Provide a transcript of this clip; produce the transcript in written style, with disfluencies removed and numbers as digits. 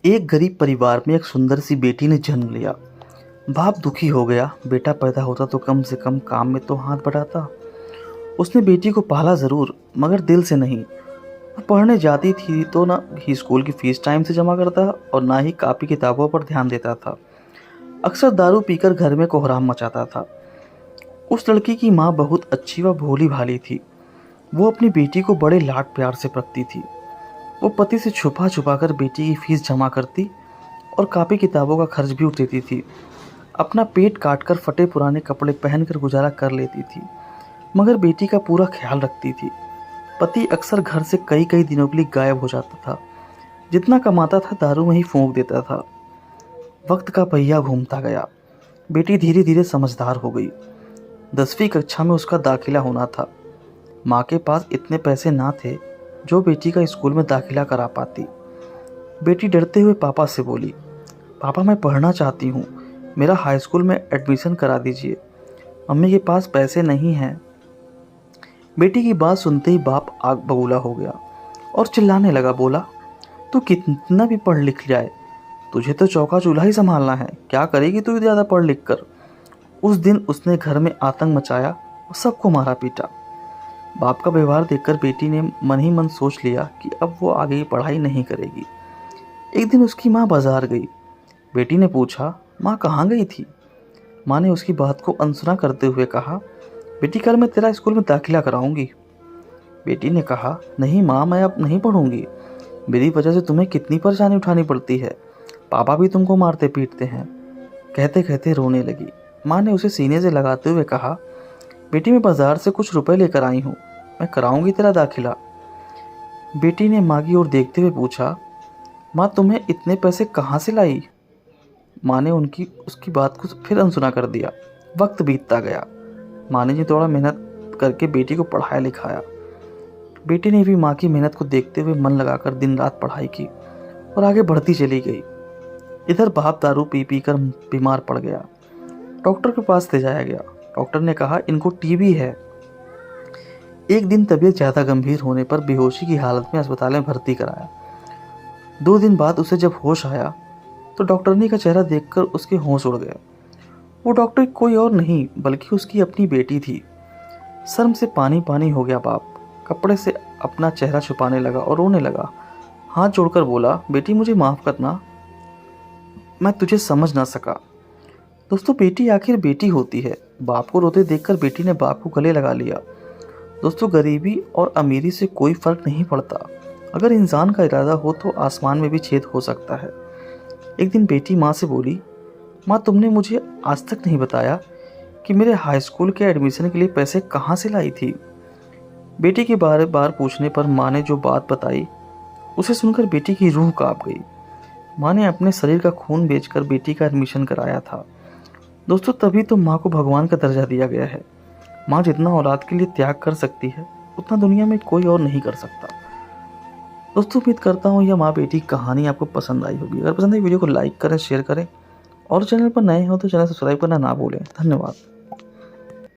एक गरीब परिवार में एक सुंदर सी बेटी ने जन्म लिया। बाप दुखी हो गया। बेटा पैदा होता तो कम से कम काम में तो हाथ बढ़ाता। उसने बेटी को पाला ज़रूर, मगर दिल से नहीं। वो पढ़ने जाती थी तो ना ही स्कूल की फीस टाइम से जमा करता और ना ही कापी किताबों पर ध्यान देता था। अक्सर दारू पीकर घर में कोहराम मचाता था। उस लड़की की माँ बहुत अच्छी व भोली भाली थी। वो अपनी बेटी को बड़े लाड प्यार से रखती थी। वो पति से छुपा छुपा कर बेटी की फीस जमा करती और कापी किताबों का खर्च भी उठाती थी। अपना पेट काट कर फटे पुराने कपड़े पहनकर गुजारा कर लेती थी, मगर बेटी का पूरा ख्याल रखती थी। पति अक्सर घर से कई कई दिनों के लिए गायब हो जाता था। जितना कमाता था दारू में ही फूंक देता था। वक्त का पहिया घूमता गया। बेटी धीरे धीरे समझदार हो गई। 10वीं कक्षा में उसका दाखिला होना था। माँ के पास इतने पैसे ना थे जो बेटी का स्कूल में दाखिला करा पाती। बेटी डरते हुए पापा से बोली, पापा मैं पढ़ना चाहती हूँ, मेरा हाई स्कूल में एडमिशन करा दीजिए, मम्मी के पास पैसे नहीं हैं। बेटी की बात सुनते ही बाप आग बबूला हो गया और चिल्लाने लगा। बोला, तू कितना भी पढ़ लिख जाए, तुझे तो चौका चूल्हा ही संभालना है। क्या करेगी तू ज़्यादा पढ़ लिख कर। उस दिन उसने घर में आतंक मचाया और सबको मारा पीटा। बाप का व्यवहार देखकर बेटी ने मन ही मन सोच लिया कि अब वो आगे की पढ़ाई नहीं करेगी। एक दिन उसकी माँ बाजार गई। बेटी ने पूछा, माँ कहाँ गई थी। माँ ने उसकी बात को अनसुना करते हुए कहा, बेटी कल मैं तेरा स्कूल में दाखिला कराऊंगी। बेटी ने कहा, नहीं माँ, मैं अब नहीं पढ़ूंगी। मेरी वजह से तुम्हें कितनी परेशानी उठानी पड़ती है, पापा भी तुमको मारते पीटते हैं। कहते कहते रोने लगी। माँ ने उसे सीने से लगाते हुए कहा, बेटी मैं बाजार से कुछ रुपए लेकर आई हूँ, मैं कराऊंगी तेरा दाखिला। बेटी ने माँ की ओर देखते हुए पूछा, माँ तुम्हें इतने पैसे कहाँ से लाई। माँ ने उसकी बात को फिर अनसुना कर दिया। वक्त बीतता गया। माँ ने जी थोड़ा मेहनत करके बेटी को पढ़ाया लिखाया। बेटी ने भी माँ की मेहनत को देखते हुए मन लगाकर दिन रात पढ़ाई की और आगे बढ़ती चली गई। इधर बाप दारू पी पी कर बीमार पड़ गया। डॉक्टर के पास ले जाया गया। डॉक्टर ने कहा, इनको टीबी है। एक दिन तबीयत ज़्यादा गंभीर होने पर बेहोशी की हालत में अस्पताल में भर्ती कराया। 2 दिन बाद उसे जब होश आया तो डॉक्टरनी का चेहरा देखकर उसके होश उड़ गए। वो डॉक्टर कोई और नहीं बल्कि उसकी अपनी बेटी थी। शर्म से पानी पानी हो गया बाप। कपड़े से अपना चेहरा छुपाने लगा और रोने लगा। हाथ जोड़कर बोला, बेटी मुझे माफ़ करना, मैं तुझे समझ ना सका। दोस्तों, बेटी आखिर बेटी होती है। बाप को रोते देखकर बेटी ने बाप को गले लगा लिया। दोस्तों, गरीबी और अमीरी से कोई फ़र्क नहीं पड़ता। अगर इंसान का इरादा हो तो आसमान में भी छेद हो सकता है। एक दिन बेटी माँ से बोली, माँ तुमने मुझे आज तक नहीं बताया कि मेरे हाई स्कूल के एडमिशन के लिए पैसे कहाँ से लाई थी। बेटी के बार बार पूछने पर माँ ने जो बात बताई उसे सुनकर बेटी की रूह कांप गई। माँ ने अपने शरीर का खून बेचकर बेटी का एडमिशन कराया था। दोस्तों, तभी तो माँ को भगवान का दर्जा दिया गया है। माँ जितना औलाद के लिए त्याग कर सकती है उतना दुनिया में कोई और नहीं कर सकता। दोस्तों, उम्मीद करता हूँ यह माँ बेटी कहानी आपको पसंद आई होगी। अगर पसंद आई वीडियो को लाइक करें, शेयर करें और चैनल पर नए हो तो चैनल सब्सक्राइब करना ना भूलें। धन्यवाद।